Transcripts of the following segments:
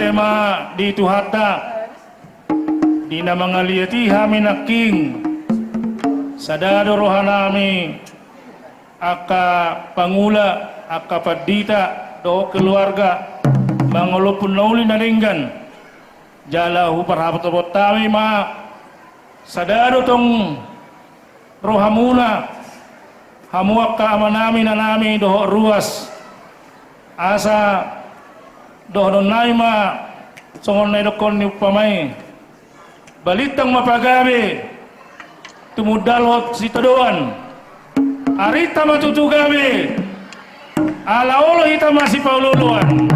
ma di tuhata di na mga liyati hamin aking sadado rohanami aka pangula aka padita do keluarga mangolopun nauli naringgan jala huparhapat tami ma sadado tong rohamuna hamuak ka amanami na nami doho ruas asa doho nai ma songon na dokon ni upamay balitang mapagabi tumudalot si tadoan arita matutugabi alaolo hita masih paululuan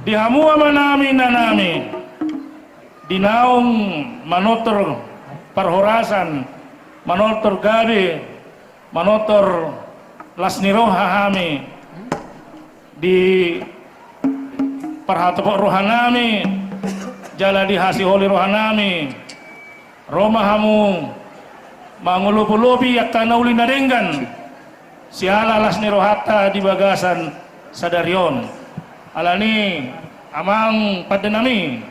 dihamua manami na nami dinaong manotor parhorasan manotor gabi manotor lasniro hahami di parhatopok rohanami jala di hasiholi rohanami Roma hamu mangulupi yakta nauli naringgan siala lasniro hatta di bagasan sadarion alani amang padenami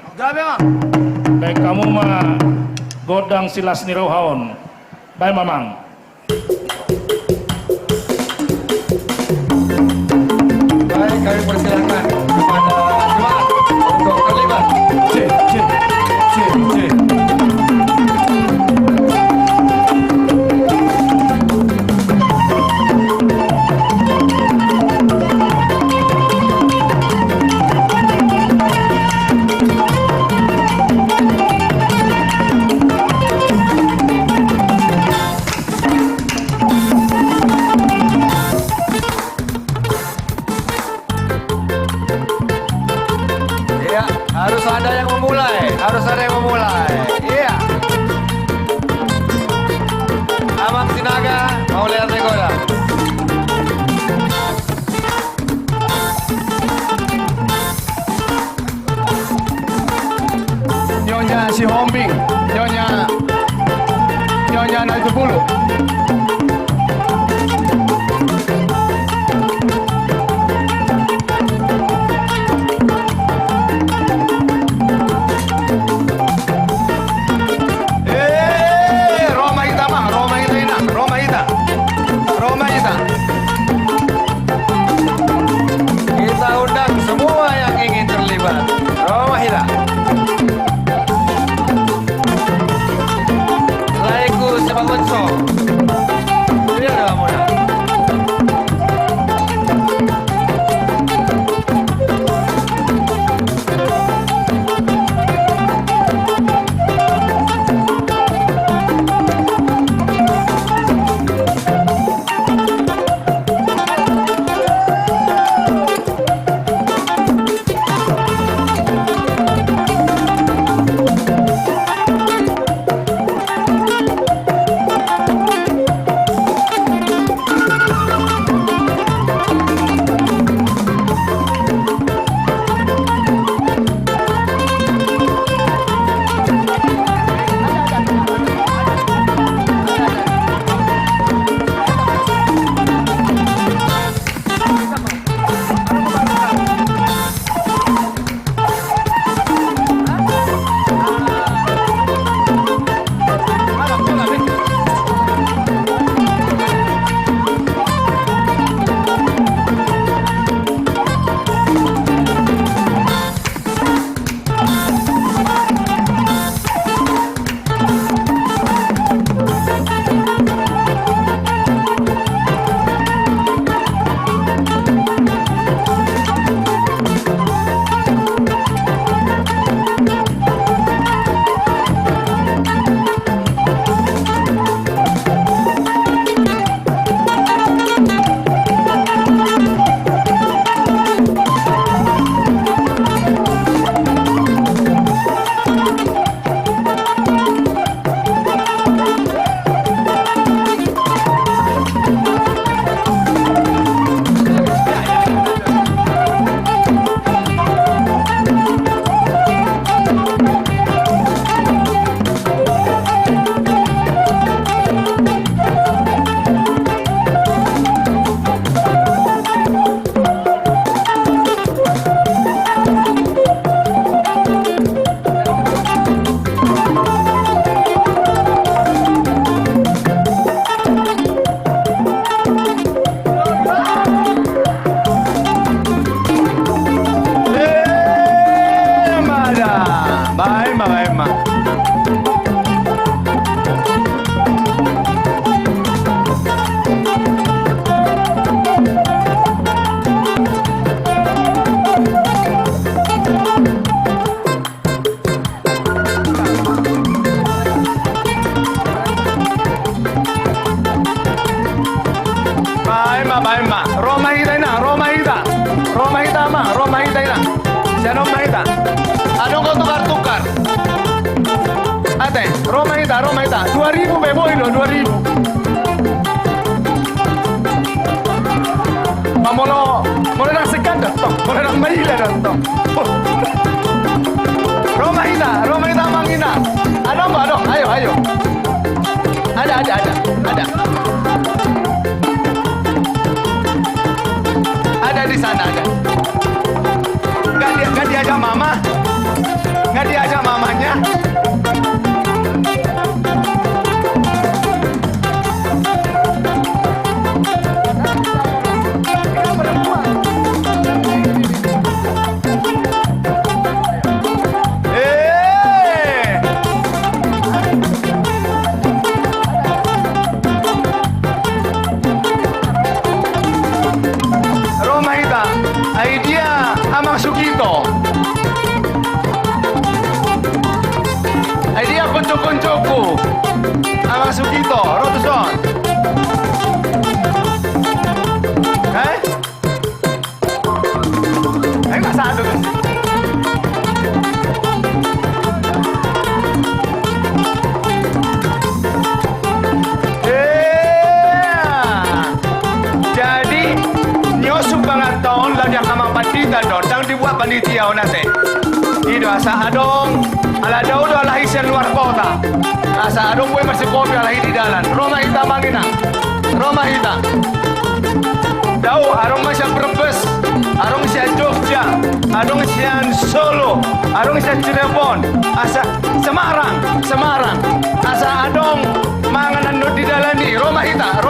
baik kamu mah godang silas nirohaon baik mamang baik kami persilakan kepada jemaat untuk terlibat. Cik. Harus ada yang memulai. Iya. Amang Sinaga mau lihat Negoda. Nyonya si Hombing, Nyonya naik bulu. Kita undang semua yang ingin terlibat. Roma Hida. Laiku Sebagonso. Ini adalah muda. Siapa Mahita? Ano kau tukar-tukar? Ate, Roma Hita. 2000 beboy lo, 2000. Mamolo nang sekanda to, molo nang maila to. Roma Hita mangina. Ano ba? Ayo. Ada. Ada di sana ada. Gak diajak mama. Gak diajak mamanya. Idea konco-koncoku Amang Sugito, Rotuson. Masado kasi. Jadi nyosuk banget tahun lalu yang kamang patita dong, tang dibuat panitia onate. Ido asa adong, ala daudo ala hisen luar kota. Asa adong gue masih kopi ala di dalan. Roma Hita mangina, Roma Hita. Dau arong masih Brebes, arong masih Jogja, arong masih Solo, arong masih Cirebon, asa Semarang. Asa adong manganan di dalan di Roma Hita.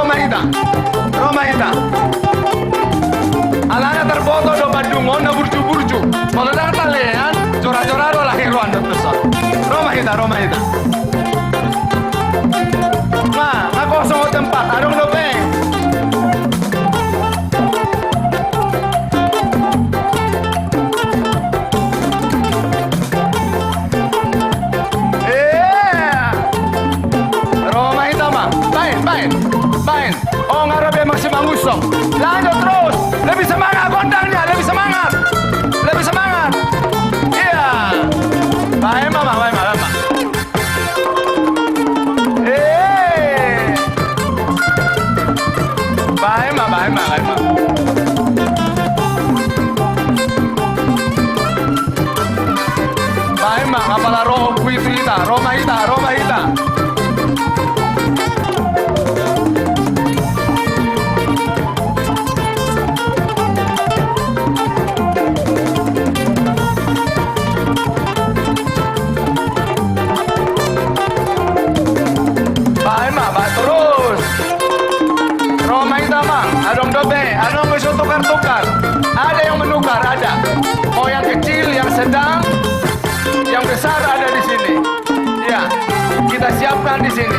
Alanya terfoto do Bandung, na burju-burju. Kalau datang lehan, cora-cora do lahiruan do besar. Roma Hita. Nah, aku sama tempat, adong do pe. Roma Hita mah, main. Oh, ngarabe masih mangusong. Lanjut terus. Lebih semangat kondangnya, lebih semangat. Iya. Baik mama. Baik mama. Baik mama, apala roh kuitrita, Roma Hita. Terus Roma Hita mah, adong dobe, adong bisa tukar-tukar. Ada yang menukar, ada. Mau yang kecil, yang sedang, yang besar ada di sini. Ya, kita siapkan di sini.